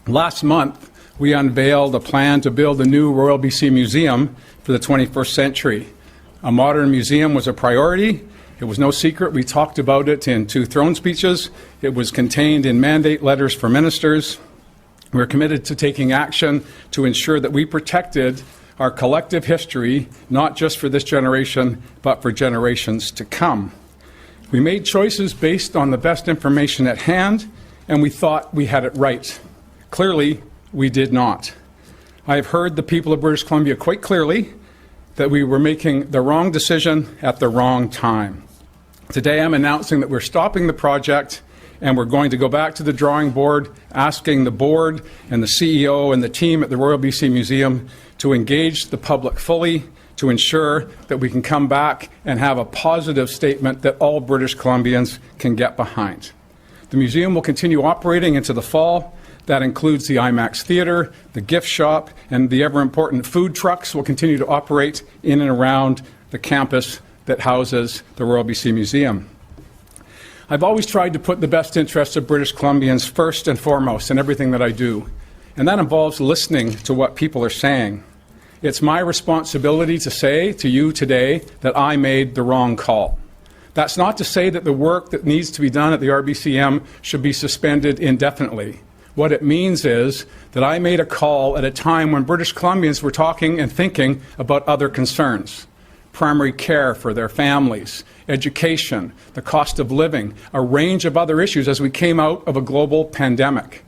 Last month, we unveiled a plan to build a new Royal BC Museum for the 21st century. A modern museum was a priority. It was no secret. We talked about it in 2 throne speeches. It was contained in mandate letters for ministers. We're committed to taking action to ensure that we protected our collective history, not just for this generation, but for generations to come. We made choices based on the best information at hand, and we thought we had it right. Clearly, we did not. I have heard the people of British Columbia quite clearly that we were making the wrong decision at the wrong time. Today, I'm announcing that we're stopping the project and we're going to go back to the drawing board, asking the board and the CEO and the team at the Royal BC Museum to engage the public fully to ensure that we can come back and have a positive statement that all British Columbians can get behind. The museum will continue operating into the fall. That includes the IMAX Theatre, the gift shop, and the ever-important food trucks will continue to operate in and around the campus that houses the Royal BC Museum. I've always tried to put the best interests of British Columbians first and foremost in everything that I do, and that involves listening to what people are saying. It's my responsibility to say to you today that I made the wrong call. That's not to say that the work that needs to be done at the RBCM should be suspended indefinitely. What it means is that I made a call at a time when British Columbians were talking and thinking about other concerns. Primary care for their families, education, the cost of living, a range of other issues as we came out of a global pandemic.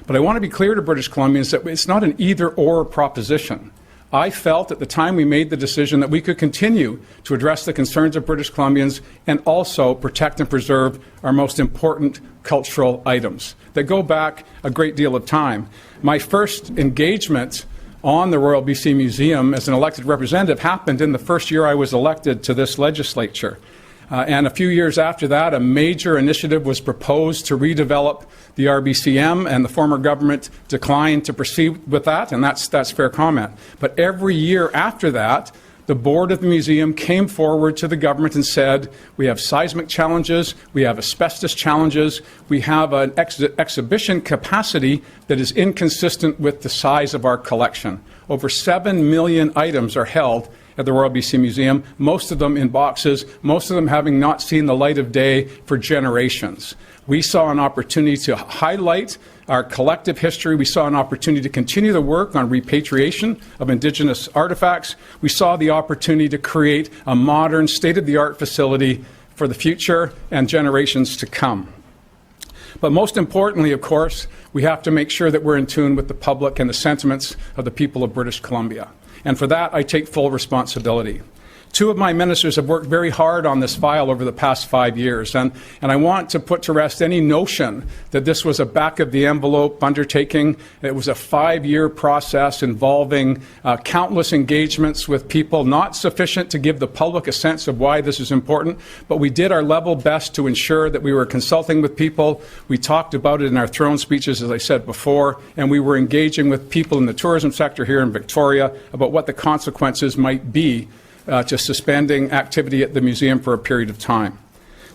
But I want to be clear to British Columbians that it's not an either-or proposition. I felt at the time we made the decision that we could continue to address the concerns of British Columbians and also protect and preserve our most important cultural items that go back a great deal of time. My first engagement on the Royal BC Museum as an elected representative happened in the first year I was elected to this legislature. And a few years after that, a major initiative was proposed to redevelop the RBCM, and the former government declined to proceed with that, and that's fair comment. But every year after that, the board of the museum came forward to the government and said, we have seismic challenges, we have asbestos challenges, we have an exhibition capacity that is inconsistent with the size of our collection. Over 7 million items are held at the Royal BC Museum, most of them in boxes, most of them having not seen the light of day for generations. We saw an opportunity to highlight our collective history. We saw an opportunity to continue the work on repatriation of Indigenous artifacts. We saw the opportunity to create a modern, state-of-the-art facility for the future and generations to come. But most importantly, of course, we have to make sure that we're in tune with the public and the sentiments of the people of British Columbia. And for that, I take full responsibility. 2 of my ministers have worked very hard on this file over the past 5 years, and I want to put to rest any notion that this was a back-of-the-envelope undertaking. It was a 5-year process involving countless engagements with people, not sufficient to give the public a sense of why this is important, but we did our level best to ensure that we were consulting with people. We talked about it in our throne speeches, as I said before, and we were engaging with people in the tourism sector here in Victoria about what the consequences might be to suspending activity at the museum for a period of time.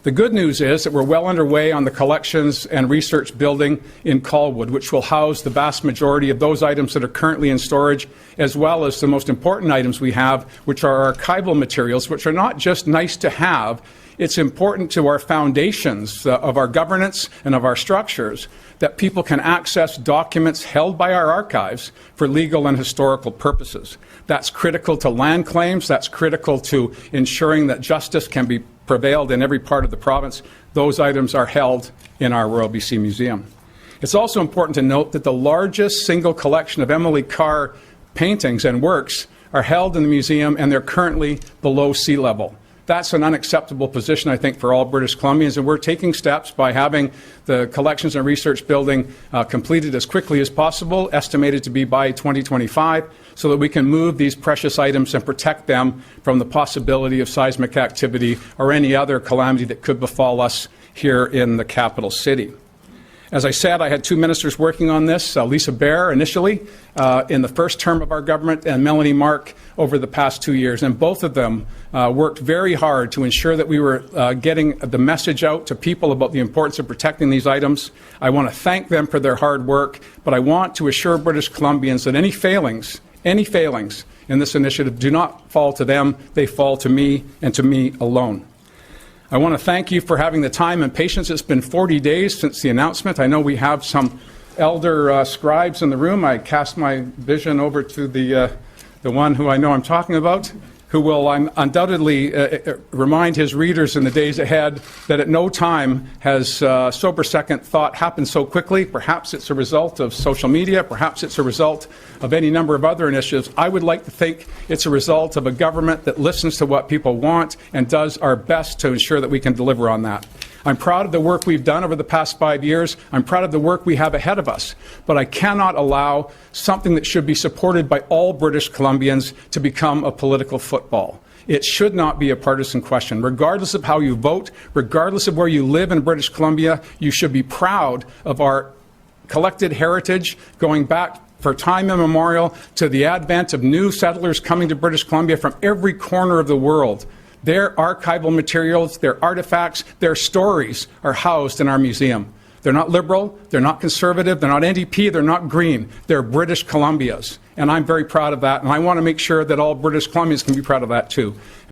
The good news is that we're well underway on the collections and research building in Colwood, which will house the vast majority of those items that are currently in storage, as well as the most important items we have, which are archival materials, which are not just nice to have. It's important to our foundations of our governance and of our structures that people can access documents held by our archives for legal and historical purposes. That's critical to land claims. That's critical to ensuring that justice can be prevailed in every part of the province. Those items are held in our Royal BC Museum. It's also important to note that the largest single collection of Emily Carr paintings and works are held in the museum, and they're currently below sea level. That's an unacceptable position, I think, for all British Columbians, and we're taking steps by having the collections and research building completed as quickly as possible, estimated to be by 2025, so that we can move these precious items and protect them from the possibility of seismic activity or any other calamity that could befall us here in the capital city. As I said, I had two ministers working on this, Lisa Bair initially in the first term of our government and Melanie Mark over the past 2 years. And both of them worked very hard to ensure that we were getting the message out to people about the importance of protecting these items. I want to thank them for their hard work, but I want to assure British Columbians that any failings in this initiative do not fall to them, they fall to me and to me alone. I want to thank you for having the time and patience. It's been 40 days since the announcement. I know we have some elder scribes in the room. I cast my vision over to the one who I know I'm talking about, who will undoubtedly remind his readers in the days ahead that at no time has sober second thought happened so quickly. Perhaps it's a result of social media. Perhaps it's a result of any number of other initiatives. I would like to think it's a result of a government that listens to what people want and does our best to ensure that we can deliver on that. I'm proud of the work we've done over the past 5 years. I'm proud of the work we have ahead of us. But I cannot allow something that should be supported by all British Columbians to become a political football. It should not be a partisan question. Regardless of how you vote, regardless of where you live in British Columbia, you should be proud of our collected heritage going back for time immemorial to the advent of new settlers coming to British Columbia from every corner of the world. Their archival materials, their artifacts, their stories are housed in our museum. They're not liberal, they're not conservative, they're not NDP, they're not Green. They're British Columbias. And I'm very proud of that, and I want to make sure that all British Columbians can be proud of that too.